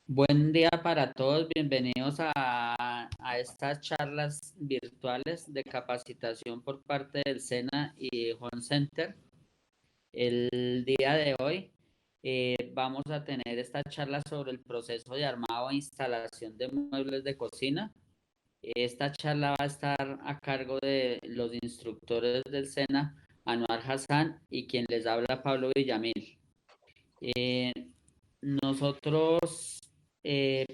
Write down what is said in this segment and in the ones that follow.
Buen día para todos, bienvenidos a estas charlas virtuales de capacitación por parte del SENA y Home Center. El día de hoy vamos a tener esta charla sobre el proceso de armado e instalación de muebles de cocina. Esta charla va a estar a cargo de los instructores del SENA, Anuar Hassan, y quien les habla, Pablo Villamil. Eh, Nosotros,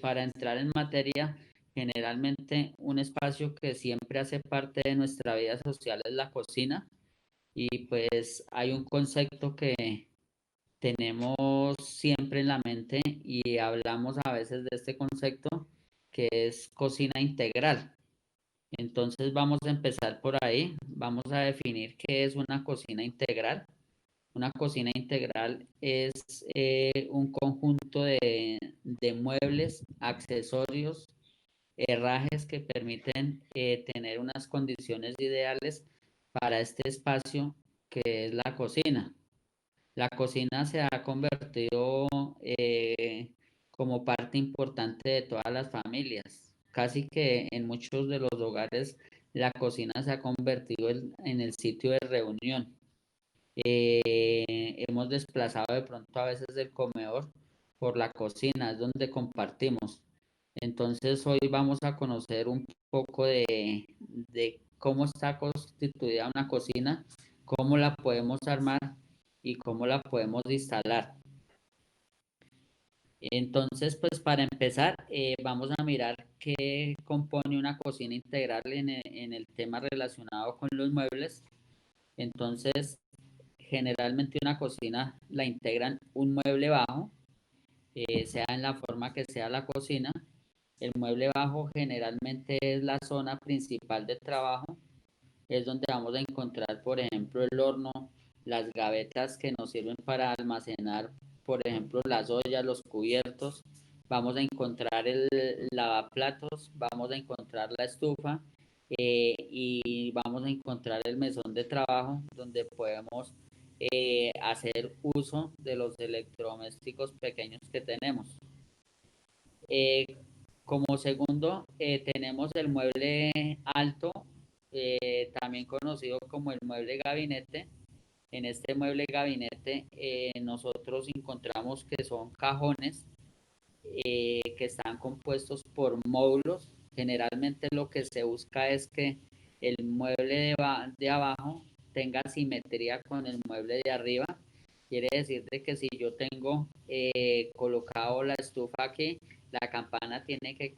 para entrar en materia, generalmente un espacio que siempre hace parte de nuestra vida social es la cocina y pues hay un concepto que tenemos siempre en la mente y hablamos a veces de este concepto que es cocina integral. Entonces vamos a empezar por ahí, vamos a definir qué es una cocina integral. Una cocina integral es un conjunto de muebles, accesorios, herrajes que permiten tener unas condiciones ideales para este espacio que es la cocina. La cocina se ha convertido como parte importante de todas las familias. Casi que en muchos de los hogares la cocina se ha convertido en el sitio de reunión. Hemos desplazado de pronto a veces el comedor por la cocina, es donde compartimos. Entonces hoy vamos a conocer un poco de cómo está constituida una cocina, cómo la podemos armar y cómo la podemos instalar. Entonces, pues para empezar, vamos a mirar qué compone una cocina integral en el tema relacionado con los muebles. Entonces, generalmente una cocina la integran un mueble bajo, sea en la forma que sea la cocina. El mueble bajo generalmente es la zona principal de trabajo, es donde vamos a encontrar, por ejemplo, el horno, las gavetas que nos sirven para almacenar, por ejemplo, las ollas, los cubiertos. Vamos a encontrar el lavaplatos, vamos a encontrar la estufa y vamos a encontrar el mesón de trabajo donde podemos hacer uso de los electrodomésticos pequeños que tenemos. Eh, Como segundo, tenemos el mueble alto, también conocido como el mueble gabinete. En este mueble gabinete nosotros encontramos que son cajones que están compuestos por módulos. Generalmente lo que se busca es que el mueble de abajo tenga simetría con el mueble de arriba. Quiere decir de que si yo tengo colocado la estufa aquí, la campana tiene que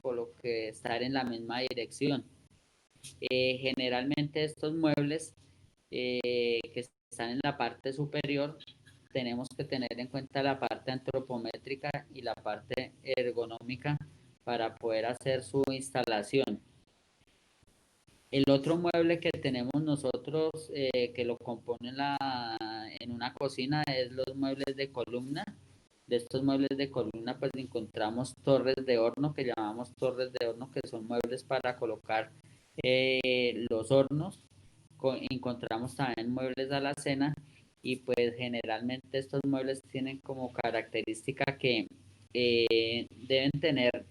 estar en la misma dirección. Generalmente estos muebles que están en la parte superior, tenemos que tener en cuenta la parte antropométrica y la parte ergonómica para poder hacer su instalación. El otro mueble que tenemos nosotros que lo componen en una cocina es los muebles de columna. De estos muebles de columna pues encontramos torres de horno que llamamos torres de horno, que son muebles para colocar los hornos. Encontramos también muebles a la cena y pues generalmente estos muebles tienen como característica que deben tener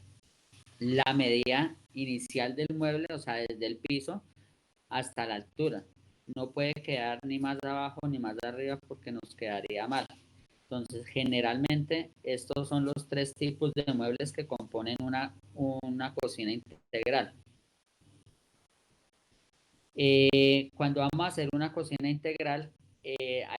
la medida inicial del mueble, o sea, desde el piso hasta la altura. No puede quedar ni más abajo ni más arriba porque nos quedaría mal. Entonces, generalmente estos son los tres tipos de muebles que componen una cocina integral. Cuando vamos a hacer una cocina integral,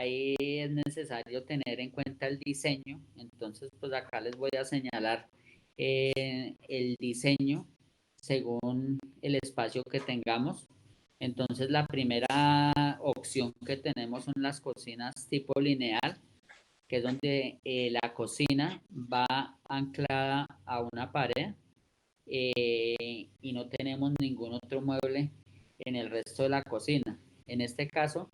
ahí es necesario tener en cuenta el diseño. Entonces, pues acá les voy a señalar el diseño según el espacio que tengamos. Entonces, la primera opción que tenemos son las cocinas tipo lineal, que es donde la cocina va anclada a una pared y no tenemos ningún otro mueble en el resto de la cocina. En este caso,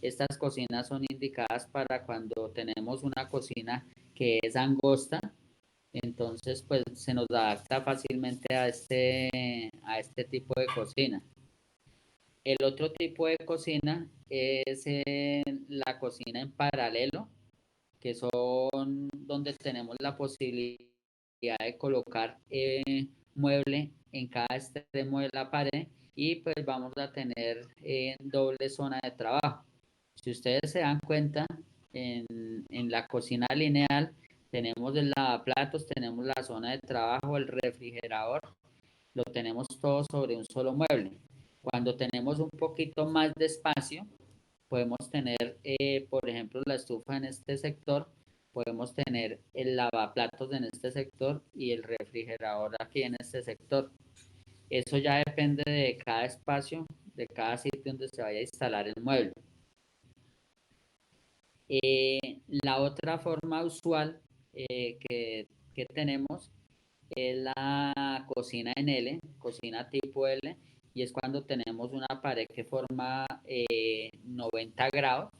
estas cocinas son indicadas para cuando tenemos una cocina que es angosta, entonces pues se nos adapta fácilmente a este tipo de cocina. El otro tipo de cocina es la cocina en paralelo, que son donde tenemos la posibilidad de colocar mueble en cada extremo de la pared y pues vamos a tener doble zona de trabajo. Si ustedes se dan cuenta, en la cocina lineal tenemos el lavaplatos, tenemos la zona de trabajo, el refrigerador, lo tenemos todo sobre un solo mueble. Cuando tenemos un poquito más de espacio, podemos tener, por ejemplo, la estufa en este sector, podemos tener el lavaplatos en este sector y el refrigerador aquí en este sector. Eso ya depende de cada espacio, de cada sitio donde se vaya a instalar el mueble. La otra forma usual que tenemos es la cocina en L, cocina tipo L, y es cuando tenemos una pared que forma 90 grados.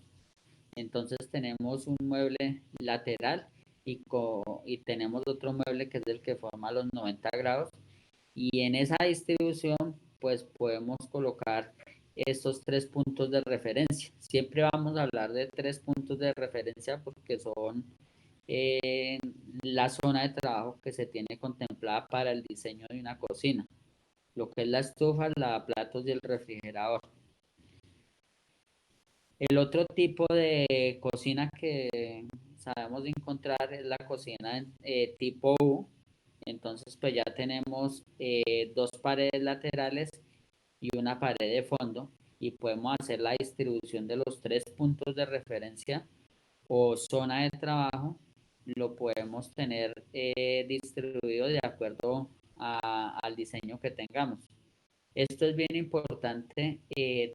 Entonces tenemos un mueble lateral y tenemos otro mueble que es el que forma los 90 grados. Y en esa distribución, pues podemos colocar estos tres puntos de referencia. Siempre vamos a hablar de tres puntos de referencia porque son eh, la zona de trabajo que se tiene contemplada para el diseño de una cocina, lo que es la estufa, el lavaplatos y el refrigerador. El otro tipo de cocina que sabemos encontrar es la cocina tipo U. Entonces, pues ya tenemos dos paredes laterales y una pared de fondo y podemos hacer la distribución de los tres puntos de referencia o zona de trabajo. Lo podemos tener distribuido de acuerdo al diseño que tengamos. Esto es bien importante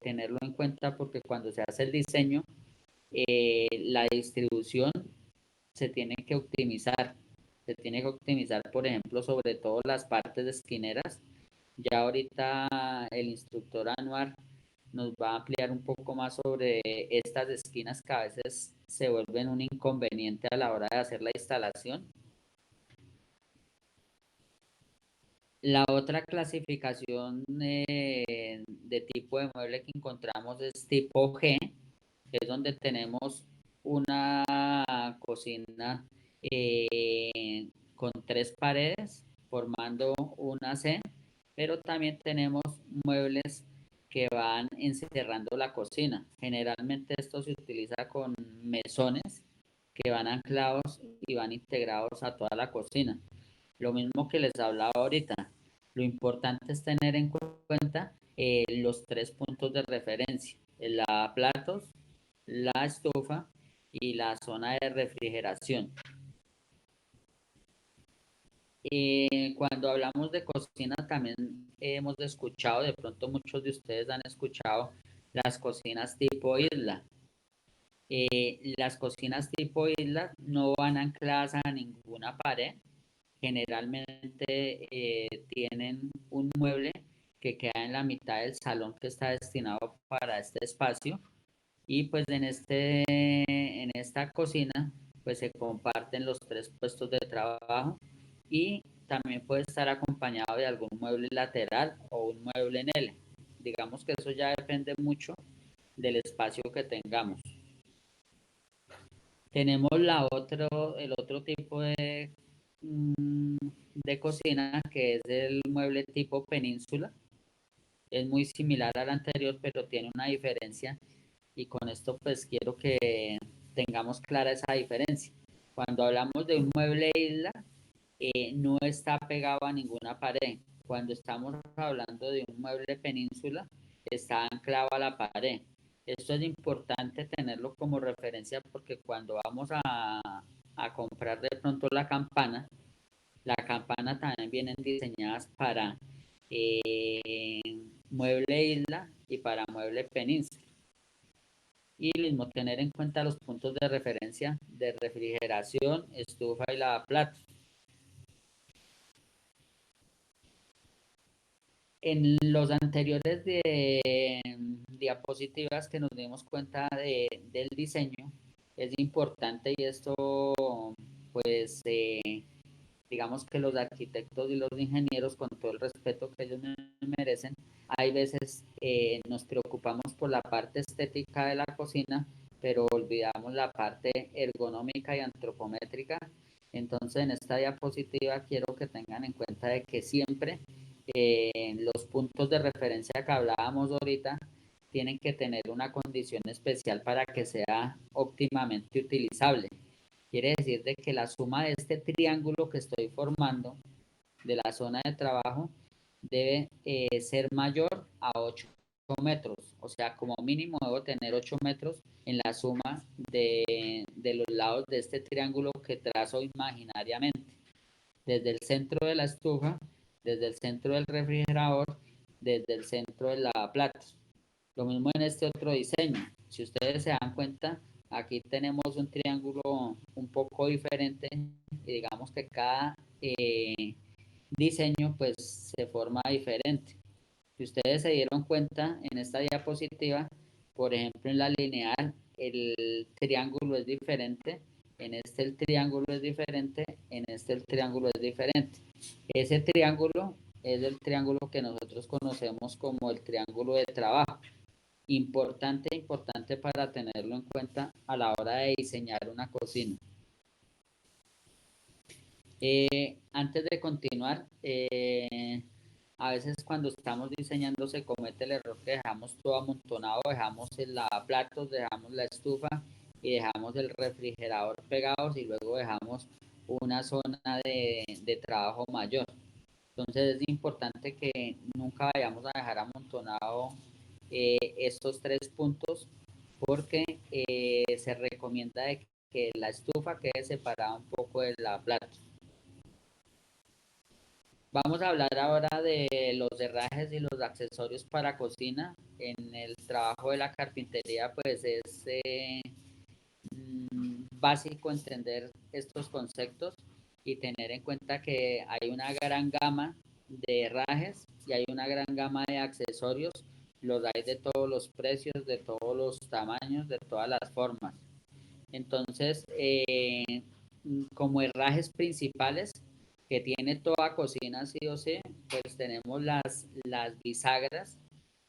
tenerlo en cuenta porque cuando se hace el diseño, la distribución se tiene que optimizar. Se tiene que optimizar, por ejemplo, sobre todo las partes esquineras. Ya ahorita el instructor Anuar nos va a ampliar un poco más sobre estas esquinas que a veces se vuelven un inconveniente a la hora de hacer la instalación. La otra clasificación de tipo de mueble que encontramos es tipo G, que es donde tenemos una cocina con tres paredes formando una C, pero también tenemos muebles que van encerrando la cocina. Generalmente esto se utiliza con mesones que van anclados y van integrados a toda la cocina. Lo mismo que les hablaba ahorita, lo importante es tener en cuenta los tres puntos de referencia, el lavaplatos, la estufa y la zona de refrigeración. Cuando hablamos de cocina también hemos escuchado, de pronto muchos de ustedes han escuchado las cocinas tipo isla. Las cocinas tipo isla no van ancladas a ninguna pared, generalmente tienen un mueble que queda en la mitad del salón que está destinado para este espacio y pues en esta cocina pues se comparten los tres puestos de trabajo y también puede estar acompañado de algún mueble lateral o un mueble en L. Digamos que eso ya depende mucho del espacio que tengamos. Tenemos el otro tipo de cocina que es el mueble tipo península. Es muy similar al anterior, pero tiene una diferencia y con esto pues quiero que tengamos clara esa diferencia. Cuando hablamos de un mueble isla, no está pegado a ninguna pared. Cuando estamos hablando de un mueble península, está anclado a la pared. Esto es importante tenerlo como referencia porque cuando vamos a comprar de pronto la campana también vienen diseñadas para eh, mueble isla y para mueble península. Y mismo tener en cuenta los puntos de referencia de refrigeración, estufa y lavaplatos. En los anteriores diapositivas que nos dimos cuenta del diseño, es importante y esto pues digamos que los arquitectos y los ingenieros, con todo el respeto que ellos merecen, hay veces nos preocupamos por la parte estética de la cocina, pero olvidamos la parte ergonómica y antropométrica Entonces, en esta diapositiva quiero que tengan en cuenta de que siempre los puntos de referencia que hablábamos ahorita tienen que tener una condición especial para que sea óptimamente utilizable. Quiere decir de que la suma de este triángulo que estoy formando de la zona de trabajo debe ser mayor a 8 metros. O sea, como mínimo debo tener 8 metros en la suma de los lados de este triángulo que trazo imaginariamente. Desde el centro de la estufa, desde el centro del refrigerador, desde el centro de lavaplatos. Lo mismo en este otro diseño. Si ustedes se dan cuenta, aquí tenemos un triángulo un poco diferente y digamos que cada diseño pues se forma diferente. Si ustedes se dieron cuenta en esta diapositiva, por ejemplo en la lineal el triángulo es diferente, en este el triángulo es diferente, en este el triángulo es diferente. Ese triángulo es el triángulo que nosotros conocemos como el triángulo de trabajo. Importante, importante para tenerlo en cuenta a la hora de diseñar una cocina. Antes de continuar, a veces cuando estamos diseñando se comete el error que dejamos todo amontonado, dejamos el lavaplatos, dejamos la estufa y dejamos el refrigerador pegados y luego dejamos una zona de trabajo mayor. Entonces es importante que nunca vayamos a dejar amontonado estos tres puntos porque se recomienda de que la estufa quede separada un poco de la plata. Vamos a hablar ahora de los herrajes y los accesorios para cocina. En el trabajo de la carpintería, pues es básico entender estos conceptos y tener en cuenta que hay una gran gama de herrajes y hay una gran gama de accesorios. Los hay de todos los precios, de todos los tamaños, de todas las formas. Entonces, como herrajes principales que tiene toda cocina sí o sí, pues tenemos las bisagras.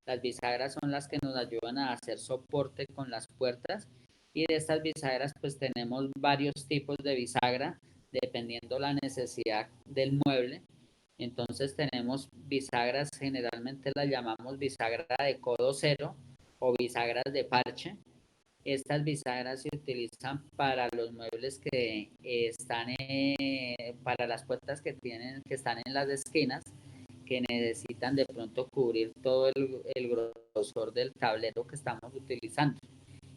Las bisagras son las que nos ayudan a hacer soporte con las puertas y de estas bisagras pues tenemos varios tipos de bisagra dependiendo la necesidad del mueble. Entonces tenemos bisagras, generalmente las llamamos bisagra de codo cero o bisagras de parche. Estas bisagras se utilizan para los muebles que están, para las puertas que están en las esquinas, que necesitan de pronto cubrir todo el grosor del tablero que estamos utilizando.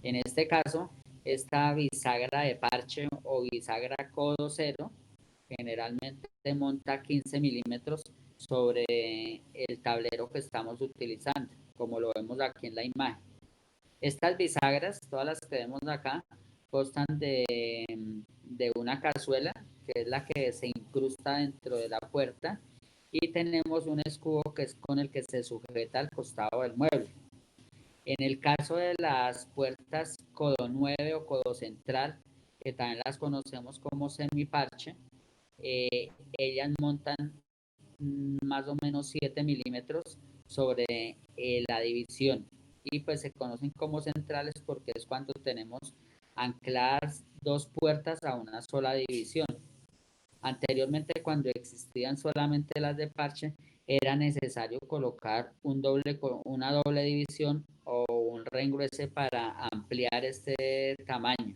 En este caso, esta bisagra de parche o bisagra codo cero generalmente monta 15 milímetros sobre el tablero que estamos utilizando, como lo vemos aquí en la imagen. Estas bisagras, todas las que vemos acá, constan de una cazuela, que es la que se incrusta dentro de la puerta, y tenemos un escudo que es con el que se sujeta al costado del mueble. En el caso de las puertas codo 9 o codo central, que también las conocemos como semiparche, ellas montan más o menos 7 milímetros sobre la división y pues se conocen como centrales porque es cuando tenemos ancladas dos puertas a una sola división. Anteriormente, cuando existían solamente las de parche, era necesario colocar una doble división o un rengruese para ampliar este tamaño.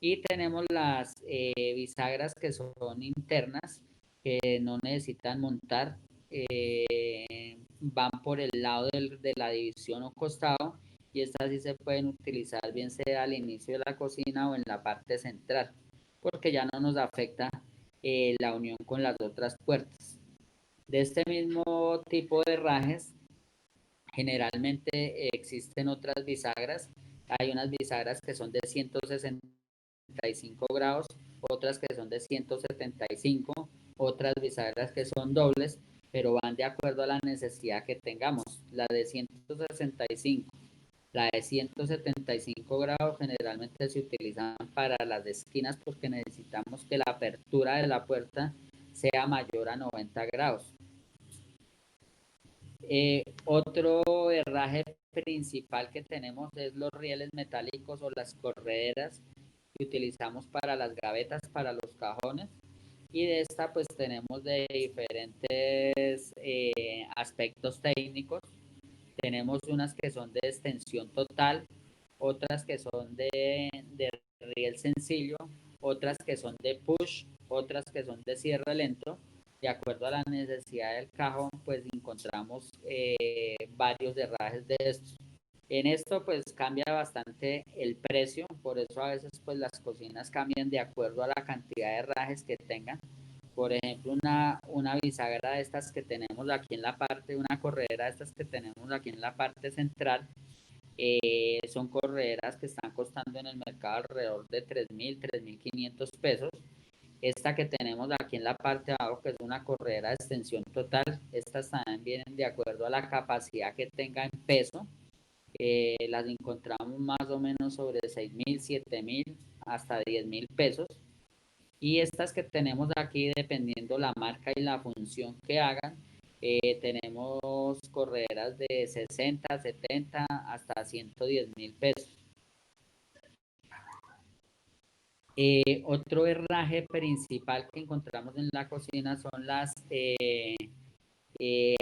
Y tenemos las bisagras que son internas, que no necesitan montar, van por el lado de la división o costado y estas sí se pueden utilizar bien sea al inicio de la cocina o en la parte central, porque ya no nos afecta la unión con las otras puertas. De este mismo tipo de herrajes, generalmente existen otras bisagras. Hay unas bisagras que son de 165 grados, otras que son de 175, otras bisagras que son dobles, pero van de acuerdo a la necesidad que tengamos. La de 165, la de 175 grados generalmente se utilizan para las esquinas porque necesitamos que la apertura de la puerta sea mayor a 90 grados. Otro herraje principal que tenemos es los rieles metálicos o las correderas. que utilizamos para las gavetas, para los cajones. Y de esta pues tenemos de diferentes aspectos técnicos. Tenemos unas que son de extensión total, otras que son de riel sencillo, otras que son de push, otras que son de cierre lento. De acuerdo a la necesidad del cajón, pues encontramos varios herrajes de estos. En esto pues cambia bastante el precio, por eso a veces pues las cocinas cambian de acuerdo a la cantidad de herrajes que tengan. Por ejemplo, una bisagra de estas que tenemos aquí en la parte, una corredera de estas que tenemos aquí en la parte central, son correderas que están costando en el mercado alrededor de 3.000, 3.500 pesos. Esta que tenemos aquí en la parte de abajo, que es una corredera de extensión total, estas también vienen de acuerdo a la capacidad que tenga en peso. Las encontramos más o menos sobre 6.000, 7.000 hasta 10.000 pesos. Y estas que tenemos aquí, dependiendo la marca y la función que hagan, tenemos correderas de 60, 70 hasta 110.000 pesos. Otro herraje principal que encontramos en la cocina son las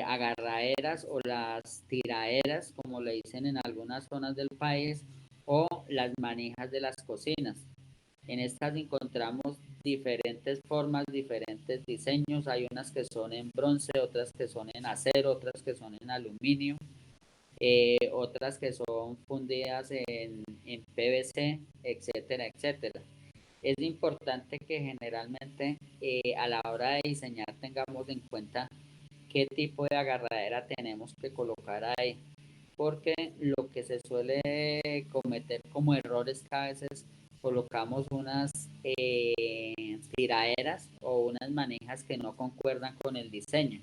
agarraderas o las tiraderas, como le dicen en algunas zonas del país, o las manijas de las cocinas. En estas encontramos diferentes formas, diferentes diseños. Hay unas que son en bronce, otras que son en acero, otras que son en aluminio, otras que son fundidas en PVC, etcétera, etcétera. Es importante que generalmente a la hora de diseñar tengamos en cuenta qué tipo de agarradera tenemos que colocar ahí, porque lo que se suele cometer como errores que a veces colocamos unas tiraderas o unas manijas que no concuerdan con el diseño.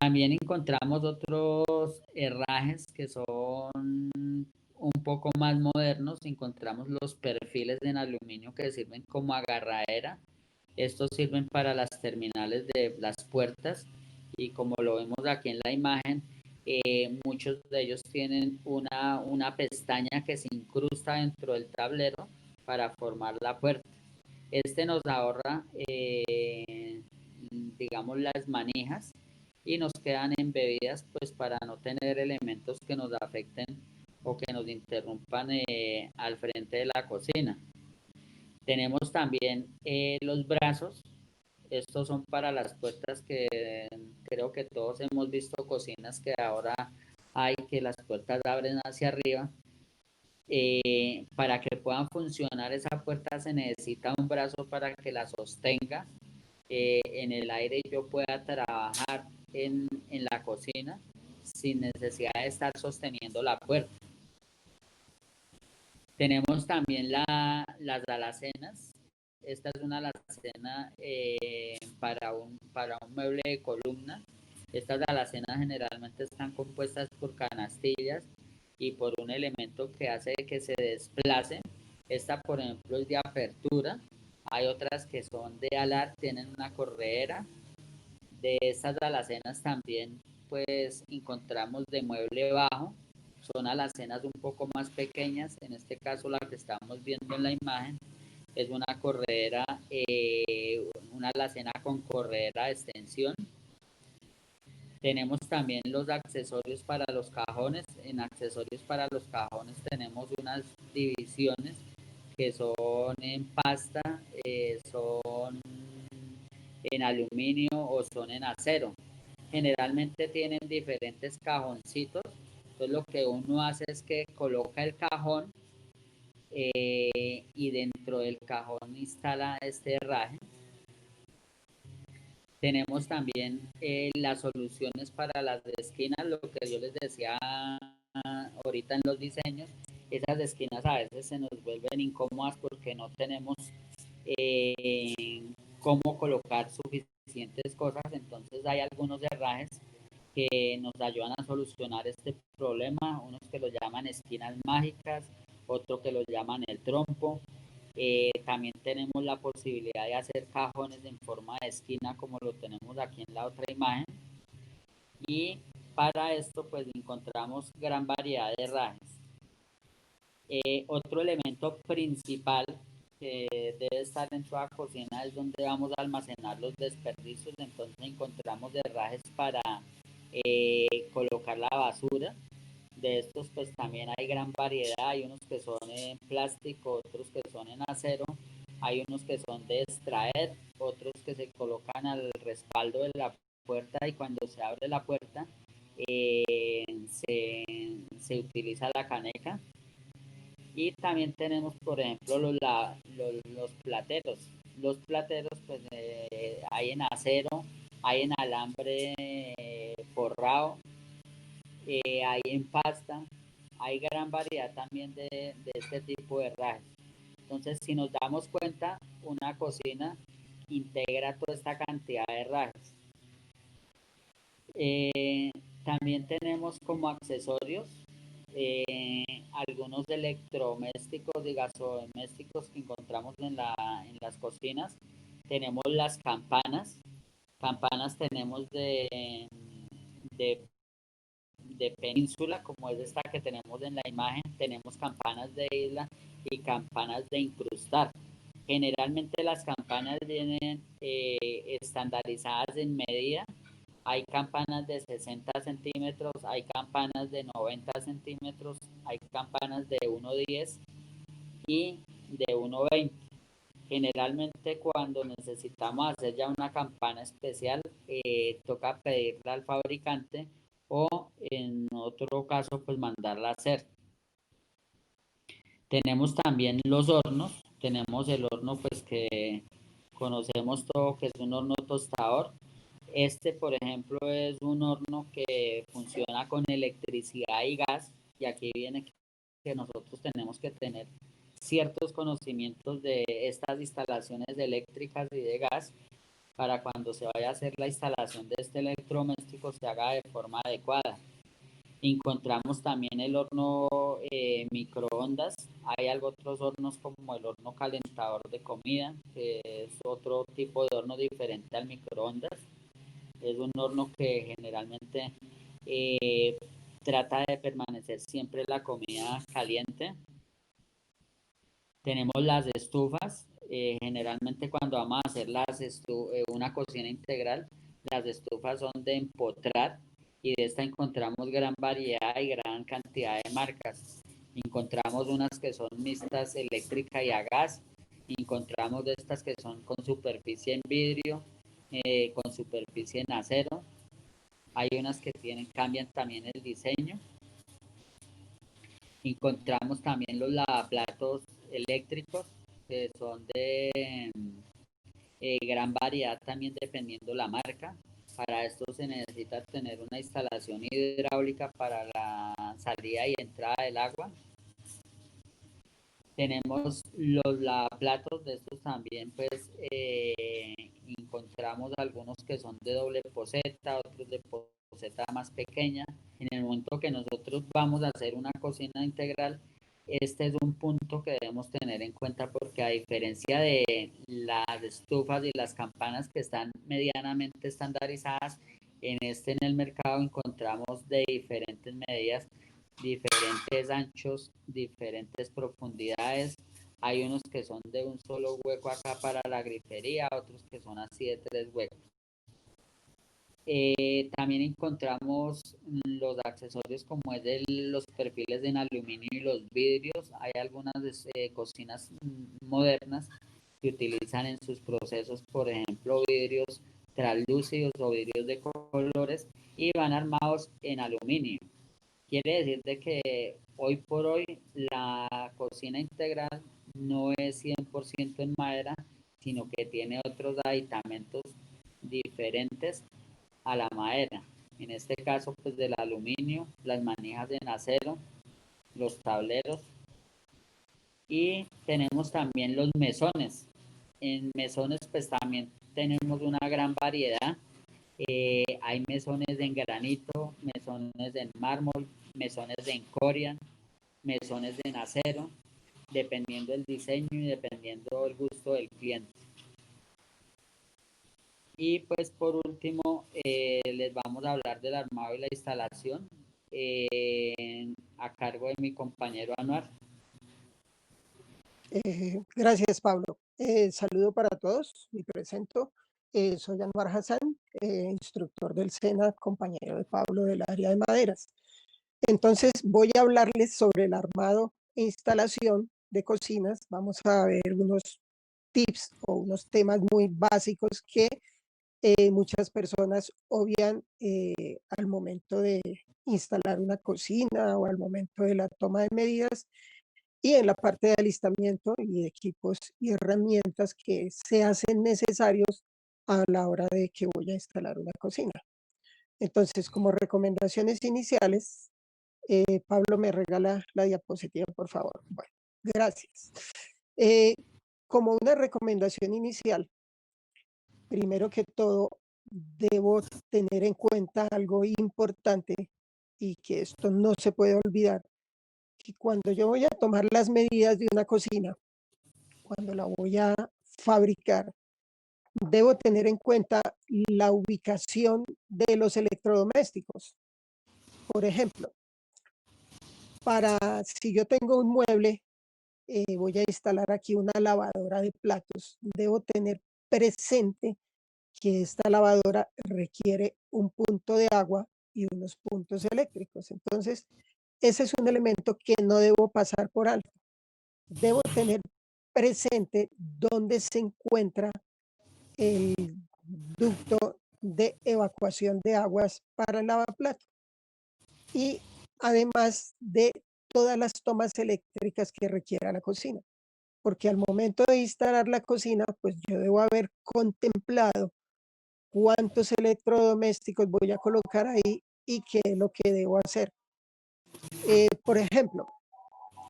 También encontramos otros herrajes que son un poco más modernos. Encontramos los perfiles en aluminio que sirven como agarradera. Estos sirven para las terminales de las puertas y como lo vemos aquí en la imagen, muchos de ellos tienen una pestaña que se incrusta dentro del tablero para formar la puerta. Este nos ahorra, digamos, las manijas y nos quedan embebidas pues para no tener elementos que nos afecten o que nos interrumpan al frente de la cocina. Tenemos también los brazos. Estos son para las puertas que creo que todos hemos visto cocinas que ahora hay que las puertas abren hacia arriba. Para que puedan funcionar esa puerta se necesita un brazo para que la sostenga en el aire y yo pueda trabajar en la cocina sin necesidad de estar sosteniendo la puerta. Tenemos también las alacenas. Esta es una alacena para un mueble de columna. Estas alacenas generalmente están compuestas por canastillas y por un elemento que hace que se desplace. Esta, por ejemplo, es de apertura. Hay otras que son de alar, tienen una corredera. De estas alacenas también pues encontramos de mueble bajo. Son alacenas un poco más pequeñas. En este caso la que estamos viendo en la imagen es una corredera, una alacena con corredera de extensión. Tenemos también los accesorios para los cajones. En accesorios para los cajones tenemos unas divisiones que son en pasta, son en aluminio o son en acero. Generalmente tienen diferentes cajoncitos. Entonces lo que uno hace es que coloca el cajón y dentro del cajón instala este herraje. Tenemos también las soluciones para las esquinas, lo que yo les decía ahorita en los diseños. Esas esquinas a veces se nos vuelven incómodas porque no tenemos cómo colocar suficientes cosas, entonces hay algunos herrajes que nos ayudan a solucionar este problema, unos que lo llaman esquinas mágicas, otros que lo llaman el trompo. También tenemos la posibilidad de hacer cajones en forma de esquina como lo tenemos aquí en la otra imagen, y para esto pues encontramos gran variedad de herrajes. Otro elemento principal que debe estar en toda cocina es donde vamos a almacenar los desperdicios. Entonces encontramos herrajes para colocar la basura. De estos pues también hay gran variedad, hay unos que son en plástico, otros que son en acero, hay unos que son de extraer, otros que se colocan al respaldo de la puerta y cuando se abre la puerta se utiliza la caneca. Y también tenemos, por ejemplo, los plateros. Los plateros, pues hay en acero, hay en alambre forrado, hay en pasta, hay gran variedad también de este tipo de herrajes. Entonces, si nos damos cuenta, una cocina integra toda esta cantidad de herrajes. Eh, También tenemos como accesorios algunos electrodomésticos y gasodomésticos que encontramos en las cocinas. Tenemos las campanas. Campanas tenemos de, de península, como es esta que tenemos en la imagen. Tenemos campanas de isla y campanas de incrustar. Generalmente las campanas vienen estandarizadas en medida. Hay campanas de 60 centímetros, hay campanas de 90 centímetros, hay campanas de 1,10 y de 1,20. Generalmente cuando necesitamos hacer ya una campana especial, toca pedirla al fabricante o en otro caso pues mandarla a hacer. Tenemos también los hornos, tenemos el horno pues que conocemos todo que es un horno tostador. Este, por ejemplo, es un horno que funciona con electricidad y gas, y aquí viene que nosotros tenemos que tener ciertos conocimientos de estas instalaciones eléctricas y de gas para cuando se vaya a hacer la instalación de este electrodoméstico se haga de forma adecuada. Encontramos también el horno microondas. Hay algo otros hornos como el horno calentador de comida, que es otro tipo de horno diferente al microondas. Es un horno que generalmente eh, trata de permanecer siempre la comida caliente. Tenemos las estufas. Generalmente cuando vamos a hacer una cocina integral, las estufas son de empotrar y de esta encontramos gran variedad y gran cantidad de marcas. Encontramos unas que son mixtas eléctrica y a gas. Encontramos de estas que son con superficie en vidrio, con superficie en acero. Hay unas que cambian también el diseño. Encontramos también los lavaplatos eléctricos, que son de gran variedad también dependiendo la marca. Para esto se necesita tener una instalación hidráulica para la salida y entrada del agua. Tenemos los lavaplatos, de estos también pues encontramos algunos que son de doble poceta, otros de poceta más pequeña. En el momento que nosotros vamos a hacer una cocina integral, este es un punto que debemos tener en cuenta porque a diferencia de las estufas y las campanas que están medianamente estandarizadas, en el mercado encontramos de diferentes medidas, diferentes anchos, diferentes profundidades. Hay unos que son de un solo hueco acá para la grifería, otros que son así de 3 huecos. También encontramos los accesorios como es de los perfiles en aluminio y los vidrios. Hay algunas cocinas modernas que utilizan en sus procesos, por ejemplo, vidrios translúcidos o vidrios de colores y van armados en aluminio. Quiere decir de que hoy por hoy la cocina integral no es 100% en madera, sino que tiene otros aditamentos diferentes a la madera. En este caso, pues del aluminio, las manijas en acero, los tableros y tenemos también los mesones. En mesones, pues también tenemos una gran variedad. Hay mesones en granito, mesones en mármol, mesones en coria, mesones en acero, dependiendo del diseño y dependiendo del gusto del cliente. Y pues por último, les vamos a hablar del armado y la instalación a cargo de mi compañero Anuar. Gracias, Pablo. Saludo para todos. Me presento. Soy Anwar Hassan, instructor del SENA, compañero de Pablo del área de maderas. Entonces, voy a hablarles sobre el armado e instalación de cocinas. Vamos a ver unos tips o unos temas muy básicos que muchas personas obvian al momento de instalar una cocina o al momento de la toma de medidas y en la parte de alistamiento y de equipos y herramientas que se hacen necesarios a la hora de que voy a instalar una cocina. Entonces, como recomendaciones iniciales, Pablo me regala la diapositiva, por favor. Bueno, gracias. Eh, como una recomendación inicial, primero que todo, debo tener en cuenta algo importante y que esto no se puede olvidar, que cuando yo voy a tomar las medidas de una cocina, cuando la voy a fabricar, debo tener en cuenta la ubicación de los electrodomésticos. Por ejemplo, si yo tengo un mueble, voy a instalar aquí una lavadora de platos, debo tener presente que esta lavadora requiere un punto de agua y unos puntos eléctricos. Entonces, ese es un elemento que no debo pasar por alto. Debo tener presente dónde se encuentra el ducto de evacuación de aguas para el lavaplatos y además de todas las tomas eléctricas que requiera la cocina. Porque al momento de instalar la cocina, pues yo debo haber contemplado cuántos electrodomésticos voy a colocar ahí y qué es lo que debo hacer. Por ejemplo,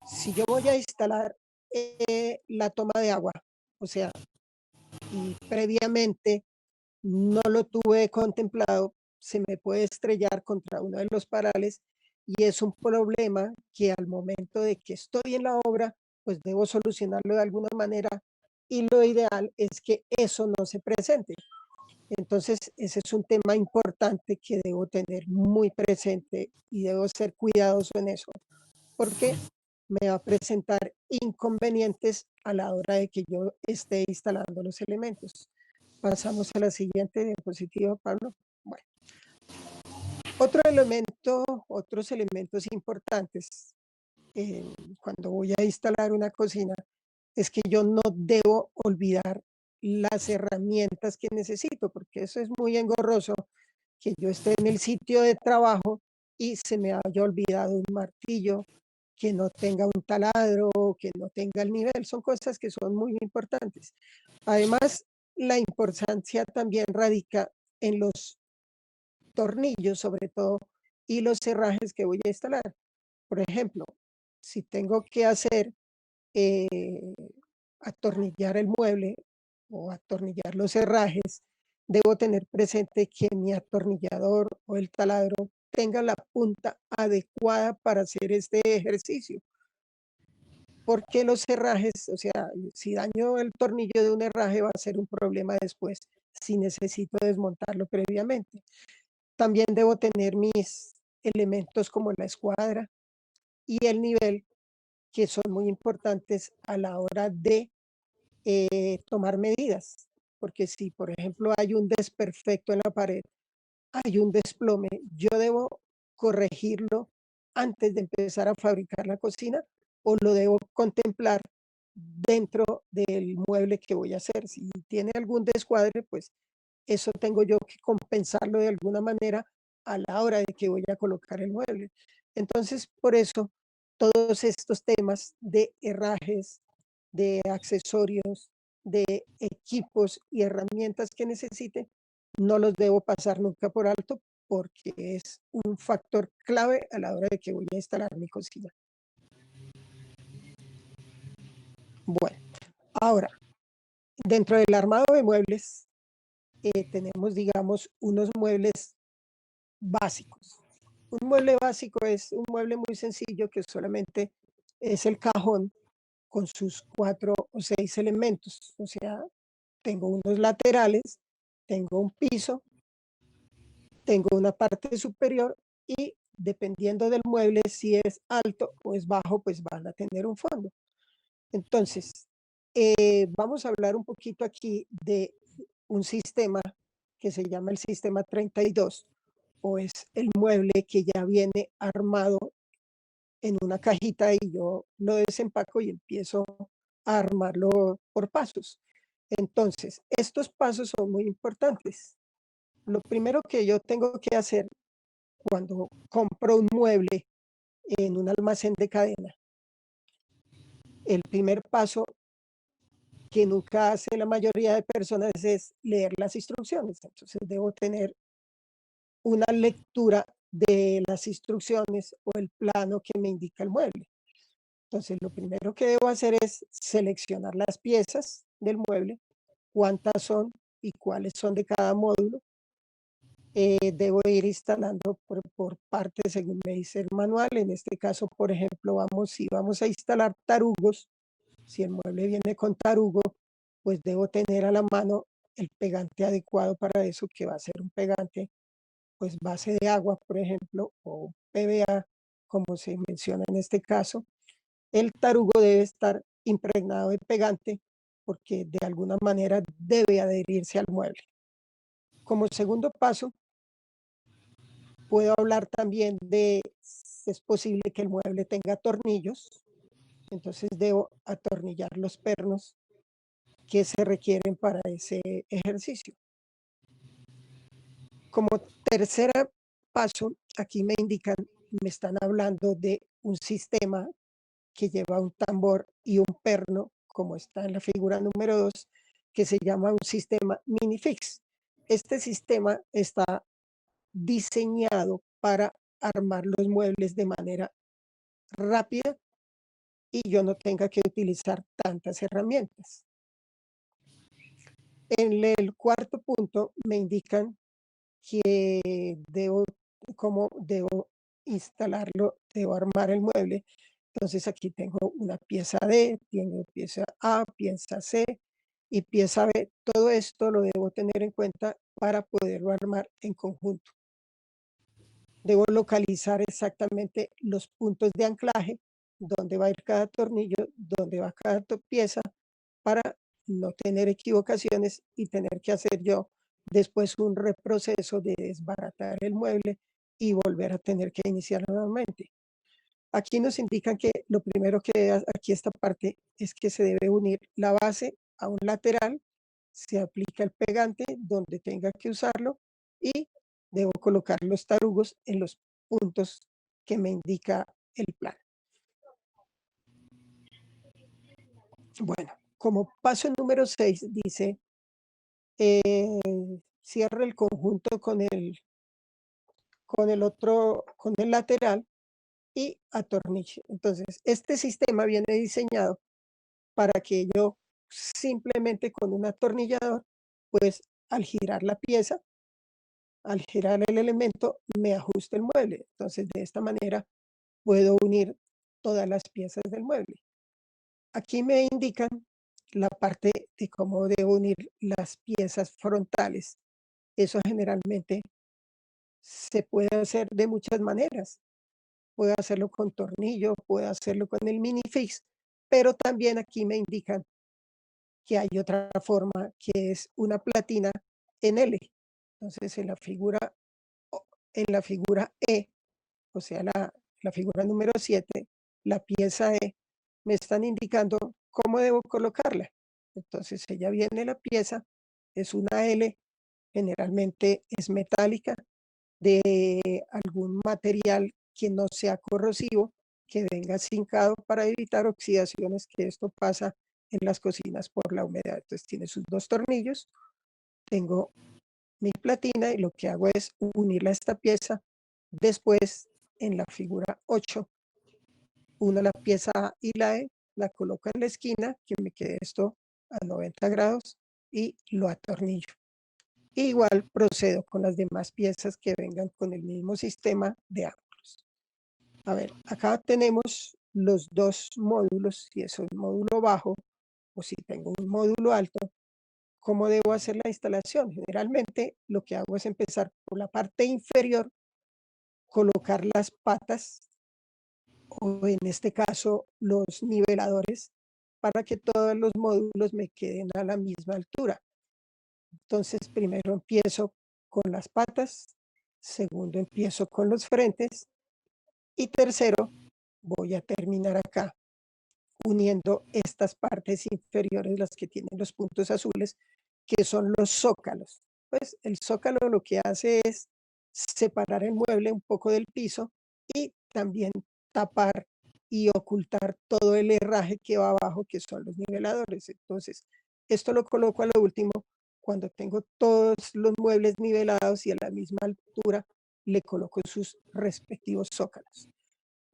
si yo voy a instalar la toma de agua, o sea, y previamente no lo tuve contemplado, se me puede estrellar contra uno de los parales y es un problema que al momento de que estoy en la obra, pues debo solucionarlo de alguna manera y lo ideal es que eso no se presente. Entonces, ese es un tema importante que debo tener muy presente y debo ser cuidadoso en eso, porque me va a presentar inconvenientes a la hora de que yo esté instalando los elementos. Pasamos a la siguiente diapositiva, Pablo. Bueno, otros elementos importantes cuando voy a instalar una cocina es que yo no debo olvidar las herramientas que necesito, porque eso es muy engorroso que yo esté en el sitio de trabajo y se me haya olvidado un martillo, que no tenga un taladro, que no tenga el nivel. Son cosas que son muy importantes. Además, la importancia también radica en los tornillos, sobre todo, y los cerrajes que voy a instalar. Por ejemplo, si tengo que hacer eh, atornillar el mueble o atornillar los herrajes, debo tener presente que mi atornillador o el taladro tenga la punta adecuada para hacer este ejercicio. Porque los herrajes, o sea, si daño el tornillo de un herraje va a ser un problema después si necesito desmontarlo previamente. También debo tener mis elementos como la escuadra y el nivel, que son muy importantes a la hora de tomar medidas. Porque si, por ejemplo, hay un desperfecto en la pared, hay un desplome, yo debo corregirlo antes de empezar a fabricar la cocina o lo debo contemplar dentro del mueble que voy a hacer. Si tiene algún descuadre, pues eso tengo yo que compensarlo de alguna manera a la hora de que voy a colocar el mueble. Entonces, por eso, todos estos temas de herrajes, de accesorios, de equipos y herramientas que necesite, no los debo pasar nunca por alto porque es un factor clave a la hora de que voy a instalar mi cocina. Bueno, ahora, dentro del armado de muebles, tenemos, digamos, unos muebles básicos. Un mueble básico es un mueble muy sencillo que solamente es el cajón con sus 4 o 6 elementos. O sea, tengo unos laterales, tengo un piso, tengo una parte superior y dependiendo del mueble, si es alto o es bajo, pues van a tener un fondo. Entonces, vamos a hablar un poquito aquí de un sistema que se llama el sistema 32, o es el mueble que ya viene armado en una cajita y yo lo desempaco y empiezo a armarlo por pasos. Entonces, estos pasos son muy importantes. Lo primero que yo tengo que hacer cuando compro un mueble en un almacén de cadena, el primer paso que nunca hace la mayoría de personas es leer las instrucciones. Entonces debo tener una lectura de las instrucciones o el plano que me indica el mueble. Entonces lo primero que debo hacer es seleccionar las piezas del mueble, cuántas son y cuáles son de cada módulo. Debo ir instalando por partes según me dice el manual. En este caso, por ejemplo, si vamos a instalar tarugos, si el mueble viene con tarugo, pues debo tener a la mano el pegante adecuado para eso, que va a ser un pegante, pues base de agua, por ejemplo, o PVA, como se menciona en este caso. El tarugo debe estar impregnado de pegante porque de alguna manera debe adherirse al mueble. Como segundo paso, puedo hablar también de si es posible que el mueble tenga tornillos, entonces debo atornillar los pernos que se requieren para ese ejercicio. Como tercer paso, aquí me indican, me están hablando de un sistema que lleva un tambor y un perno, como está en la figura número 2, que se llama un sistema minifix. Este sistema está diseñado para armar los muebles de manera rápida y yo no tenga que utilizar tantas herramientas. En el cuarto punto me indican que cómo debo instalarlo, debo armar el mueble. Entonces aquí tengo una pieza D, tengo pieza A, pieza C y pieza B. Todo esto lo debo tener en cuenta para poderlo armar en conjunto. Debo localizar exactamente los puntos de anclaje, dónde va a ir cada tornillo, dónde va cada pieza, para no tener equivocaciones y tener que hacer yo después un reproceso de desbaratar el mueble y volver a tener que iniciar nuevamente. Aquí nos indican que lo primero que aquí esta parte es que se debe unir la base a un lateral, se aplica el pegante donde tenga que usarlo y debo colocar los tarugos en los puntos que me indica el plan. Bueno, como paso número 6 dice, cierre el conjunto con con el lateral y atornille. Entonces, este sistema viene diseñado para que yo simplemente con un atornillador, pues al girar la pieza, al girar el elemento, me ajuste el mueble. Entonces, de esta manera puedo unir todas las piezas del mueble. Aquí me indican la parte de cómo debo unir las piezas frontales. Eso generalmente se puede hacer de muchas maneras. Puedo hacerlo con tornillo, puedo hacerlo con el minifix, pero también aquí me indican que hay otra forma que es una platina en L. Entonces, en la figura E, o sea, la figura número 7, la pieza E, me están indicando cómo debo colocarla. Entonces, ella viene la pieza, es una L, generalmente es metálica, de algún material que no sea corrosivo, que venga cincado para evitar oxidaciones, que esto pasa en las cocinas por la humedad. Entonces tiene sus dos tornillos, tengo mi platina y lo que hago es unirla a esta pieza. Después, en la figura 8, uno la pieza A y la E, la coloco en la esquina, que me quede esto a 90 grados y lo atornillo. Igual procedo con las demás piezas que vengan con el mismo sistema de ángulos. A ver, acá tenemos los dos módulos, si es un módulo bajo o si tengo un módulo alto. ¿Cómo debo hacer la instalación? Generalmente lo que hago es empezar por la parte inferior, colocar las patas o en este caso los niveladores para que todos los módulos me queden a la misma altura. Entonces, primero empiezo con las patas, segundo empiezo con los frentes y tercero voy a terminar acá uniendo estas partes inferiores, las que tienen los puntos azules, que son los zócalos. Pues el zócalo lo que hace es separar el mueble un poco del piso y también tapar y ocultar todo el herraje que va abajo, que son los niveladores. Entonces, esto lo coloco a lo último. Cuando tengo todos los muebles nivelados y a la misma altura, le coloco sus respectivos zócalos.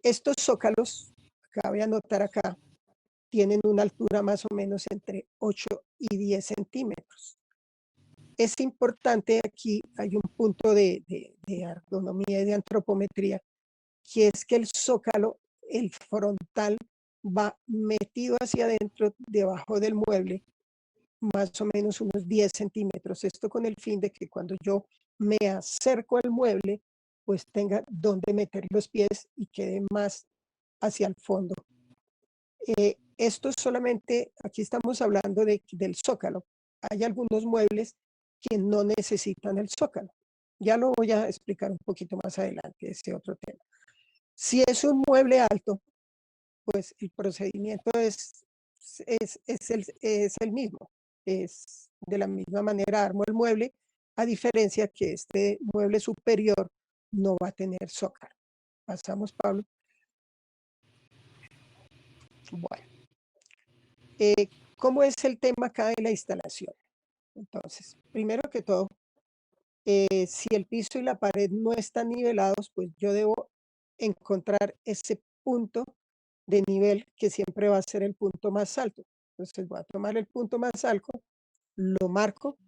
Estos zócalos, acá voy a anotar acá, tienen una altura más o menos entre 8 y 10 centímetros. Es importante, aquí hay un punto de ergonomía y de antropometría, que es que el zócalo, el frontal, va metido hacia adentro, debajo del mueble, más o menos unos 10 centímetros. Esto con el fin de que cuando yo me acerco al mueble, pues tenga donde meter los pies y quede más hacia el fondo. Esto solamente, aquí estamos hablando del zócalo. Hay algunos muebles que no necesitan el zócalo. Ya lo voy a explicar un poquito más adelante, ese otro tema. Si es un mueble alto, pues el procedimiento es el mismo. Es de la misma manera armo el mueble, a diferencia que este mueble superior no va a tener zócalo. Pasamos, Pablo. Bueno. ¿Cómo es el tema acá de la instalación? Entonces, primero que todo, si el piso y la pared no están nivelados, pues yo debo encontrar ese punto de nivel que siempre va a ser el punto más alto. Entonces voy a tomar el punto más alto, lo marco,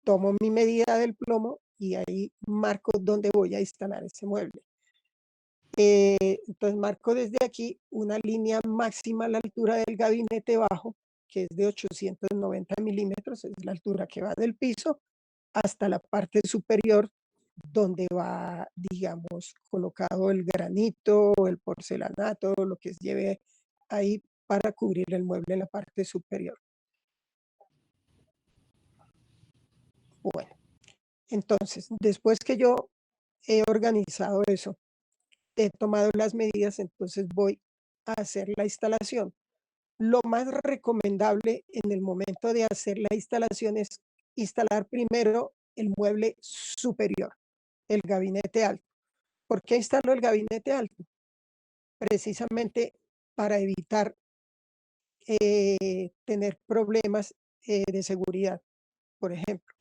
tomo mi medida del plomo y ahí marco dónde voy a instalar ese mueble. Entonces marco desde aquí una línea máxima a la altura del gabinete bajo, que es de 890 milímetros, es la altura que va del piso hasta la parte superior donde va, digamos, colocado el granito, el porcelanato, lo que lleve ahí para cubrir el mueble en la parte superior. Bueno, entonces, después que yo he organizado eso, he tomado las medidas, entonces voy a hacer la instalación. Lo más recomendable en el momento de hacer la instalación es instalar primero el mueble superior, el gabinete alto. ¿Por qué instalo el gabinete alto? Precisamente para evitar tener problemas de seguridad. Por ejemplo,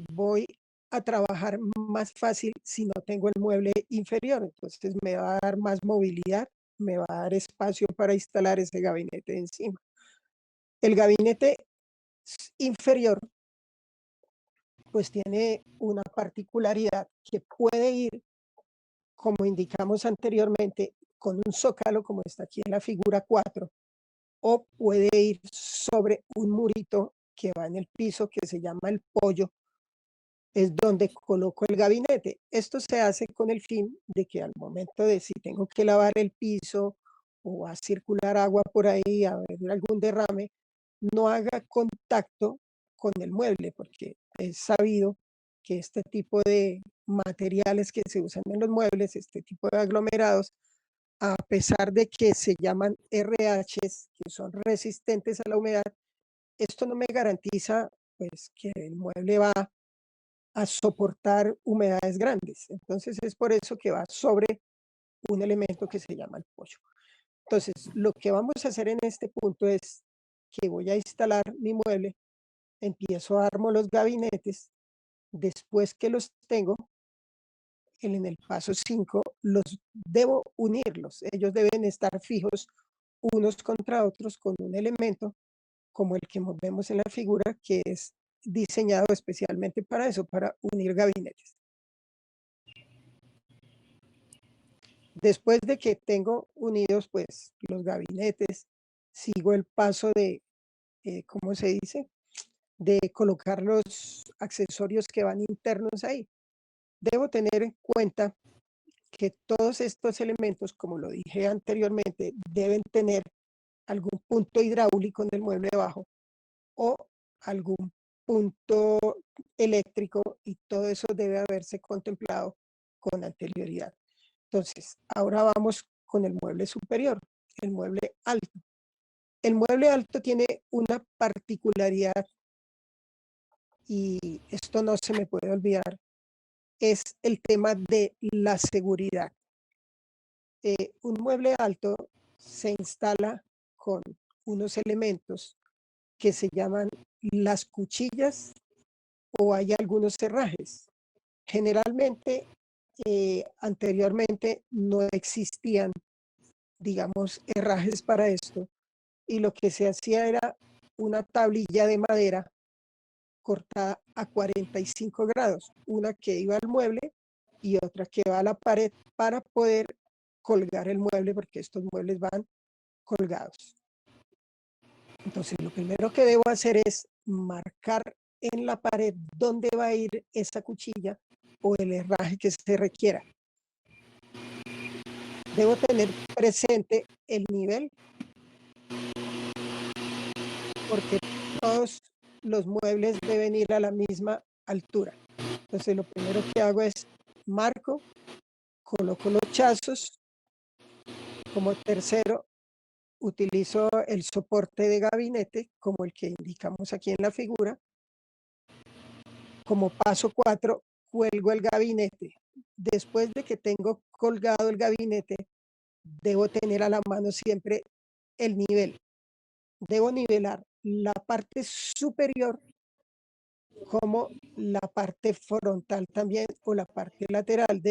voy a trabajar más fácil si no tengo el mueble inferior, entonces me va a dar más movilidad, me va a dar espacio para instalar ese gabinete encima. El gabinete inferior pues tiene una particularidad que puede ir, como indicamos anteriormente, con un zócalo, como está aquí en la figura 4, o puede ir sobre un murito que va en el piso, que se llama el pollo, es donde coloco el gabinete. Esto se hace con el fin de que al momento de si tengo que lavar el piso o va a circular agua por ahí, a ver algún derrame, no haga contacto con el mueble, porque es sabido que este tipo de materiales que se usan en los muebles, este tipo de aglomerados, a pesar de que se llaman RHs, que son resistentes a la humedad, esto no me garantiza pues que el mueble va a soportar humedades grandes. Entonces es por eso que va sobre un elemento que se llama el pollo. Entonces, lo que vamos a hacer en este punto es que voy a instalar mi mueble, empiezo a armar los gabinetes, después que los tengo, en el paso 5, los debo unirlos. Ellos deben estar fijos unos contra otros con un elemento como el que vemos en la figura, que es diseñado especialmente para eso, para unir gabinetes. Después de que tengo unidos pues los gabinetes, sigo el paso de, ¿cómo se dice? De colocar los accesorios que van internos ahí. Debo tener en cuenta que todos estos elementos, como lo dije anteriormente, deben tener algún punto hidráulico en el mueble de abajo o algún punto eléctrico, y todo eso debe haberse contemplado con anterioridad. Entonces, ahora vamos con el mueble superior, el mueble alto. El mueble alto tiene una particularidad, y esto no se me puede olvidar, es el tema de la seguridad. Un mueble alto se instala con unos elementos que se llaman las cuchillas, o hay algunos herrajes. Generalmente, anteriormente no existían, digamos, herrajes para esto, y lo que se hacía era una tablilla de madera cortada a 45 grados, una que iba al mueble y otra que va a la pared, para poder colgar el mueble, porque estos muebles van colgados. Entonces, lo primero que debo hacer es marcar en la pared dónde va a ir esa cuchilla o el herraje que se requiera. Debo tener presente el nivel, porque todos los muebles deben ir a la misma altura. Entonces, lo primero que hago es marco, coloco los chazos. Como tercero, utilizo el soporte de gabinete, como el que indicamos aquí en la figura. Como paso 4, cuelgo el gabinete. Después de que tengo colgado el gabinete, debo tener a la mano siempre el nivel. Debo nivelar la parte superior como la parte frontal también, o la parte lateral.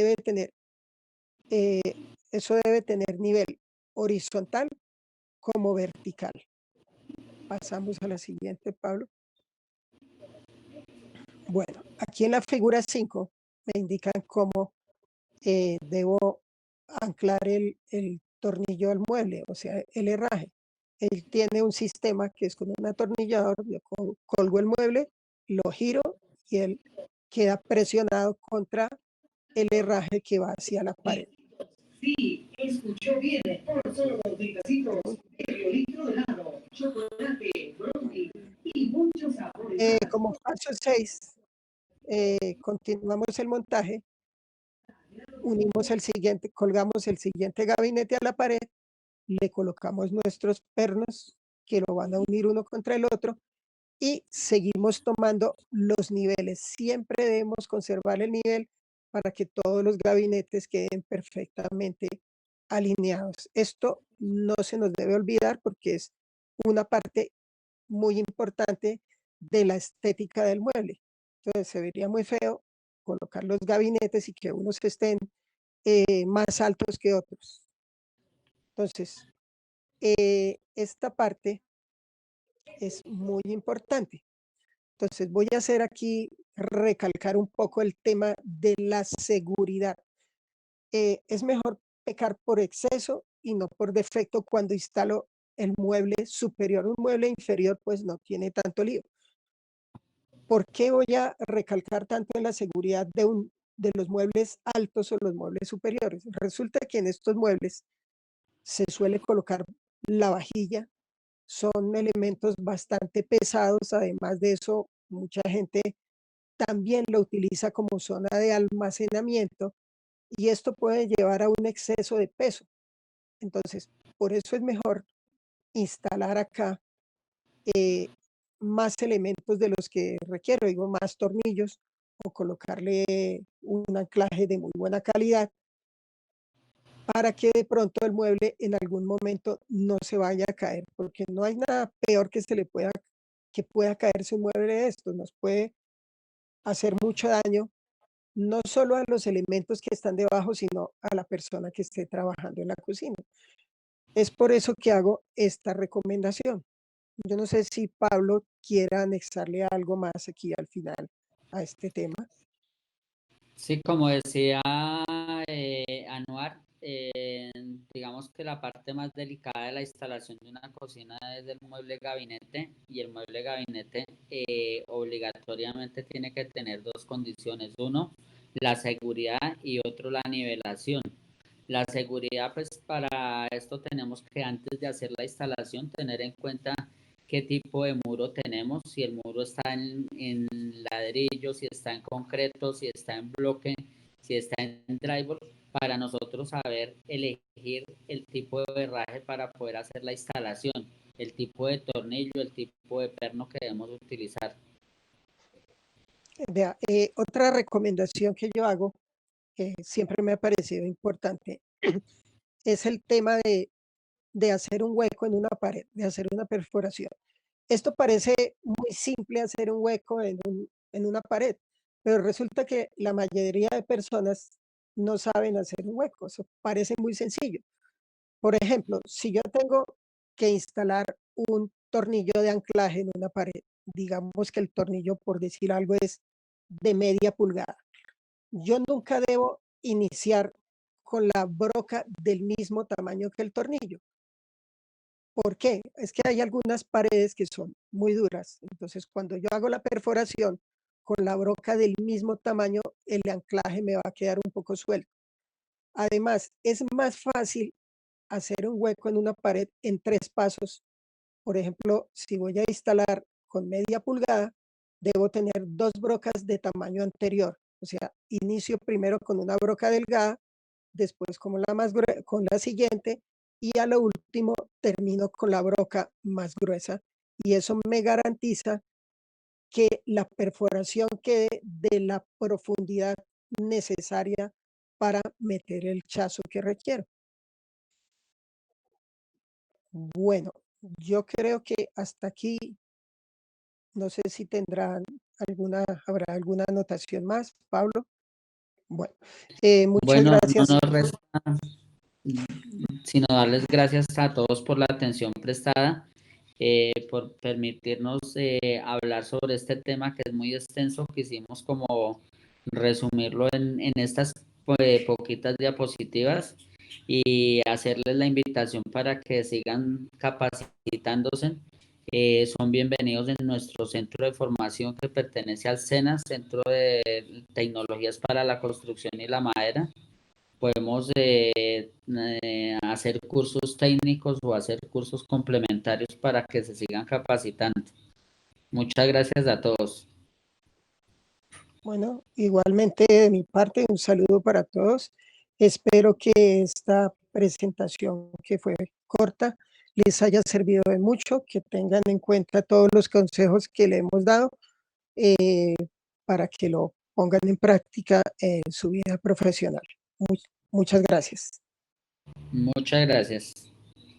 Eso debe tener nivel horizontal como vertical. Pasamos a la siguiente, Pablo. Bueno, aquí en la figura 5 me indican cómo debo anclar el tornillo al mueble, o sea, el herraje. Él tiene un sistema que es con un atornillador. Yo colgo el mueble, lo giro y él queda presionado contra el herraje que va hacia la pared. Sí, escuchó bien. Por solo 35, medio litro de helado, chocolate, brownie y muchos sabores más. Como paso 6, continuamos el montaje, unimos el siguiente, colgamos el siguiente gabinete a la pared, le colocamos nuestros pernos que lo van a unir uno contra el otro, y seguimos tomando los niveles. Siempre debemos conservar el nivel para que todos los gabinetes queden perfectamente alineados. Esto no se nos debe olvidar, porque es una parte muy importante de la estética del mueble. Entonces, se vería muy feo colocar los gabinetes y que unos estén más altos que otros. Entonces, esta parte es muy importante. Entonces, voy a hacer aquí, recalcar un poco el tema de la seguridad. Es mejor pecar por exceso y no por defecto cuando instalo el mueble superior. Un mueble inferior pues no tiene tanto lío. ¿Por qué voy a recalcar tanto en la seguridad de los muebles altos o los muebles superiores? Resulta que en estos muebles se suele colocar la vajilla. Son elementos bastante pesados. Además de eso, mucha gente también lo utiliza como zona de almacenamiento, y esto puede llevar a un exceso de peso. Entonces, por eso es mejor instalar acá más elementos de los que requiero, digo, más tornillos, o colocarle un anclaje de muy buena calidad, para que de pronto el mueble en algún momento no se vaya a caer, porque no hay nada peor que pueda caerse un mueble de estos. Nos puede hacer mucho daño, no solo a los elementos que están debajo, sino a la persona que esté trabajando en la cocina. Es por eso que hago esta recomendación. Yo no sé si Pablo quiera anexarle algo más aquí al final a este tema. Sí, como decía Anuar, digamos que la parte más delicada de la instalación de una cocina es el mueble gabinete, y el mueble gabinete obligatoriamente tiene que tener dos condiciones: uno, la seguridad, y otro, la nivelación. La seguridad, pues para esto tenemos que antes de hacer la instalación tener en cuenta qué tipo de muro tenemos, si el muro está en ladrillo, si está en concreto, si está en bloque, si está en drywall, para nosotros saber elegir el tipo de herraje para poder hacer la instalación, el tipo de tornillo, el tipo de perno que debemos utilizar. Vea, otra recomendación que yo hago, que siempre me ha parecido importante, es el tema de hacer un hueco en una pared, de hacer una perforación. Esto parece muy simple, hacer un hueco en una pared, pero resulta que la mayoría de personas no saben hacer un hueco. Eso parece muy sencillo. Por ejemplo, si yo tengo que instalar un tornillo de anclaje en una pared, digamos que el tornillo, por decir algo, es de media pulgada. Yo nunca debo iniciar con la broca del mismo tamaño que el tornillo. ¿Por qué? Es que hay algunas paredes que son muy duras. Entonces, cuando yo hago la perforación con la broca del mismo tamaño, el anclaje me va a quedar un poco suelto. Además, es más fácil hacer un hueco en una pared en 3 pasos. Por ejemplo, si voy a instalar con media pulgada, debo tener 2 brocas de tamaño anterior. O sea, inicio primero con una broca delgada, después con la siguiente y a lo último termino con la broca más gruesa. Y eso me garantiza que la perforación quede de la profundidad necesaria para meter el chazo que requiero. Bueno, yo creo que hasta aquí, no sé si habrá alguna anotación más, Pablo. Bueno, muchas Bueno, no gracias. nos resta sino darles gracias a todos por la atención prestada, por permitirnos hablar sobre este tema que es muy extenso. Quisimos como resumirlo en estas poquitas diapositivas y hacerles la invitación para que sigan capacitándose. Son bienvenidos en nuestro centro de formación que pertenece al SENA, Centro de Tecnologías para la Construcción y la Madera. Podemos hacer cursos técnicos o hacer cursos complementarios para que se sigan capacitando. Muchas gracias a todos. Bueno, igualmente de mi parte, un saludo para todos. Espero que esta presentación, que fue corta, les haya servido de mucho, que tengan en cuenta todos los consejos que le hemos dado eh, para que lo pongan en práctica en su vida profesional. Muchas gracias. Muchas gracias.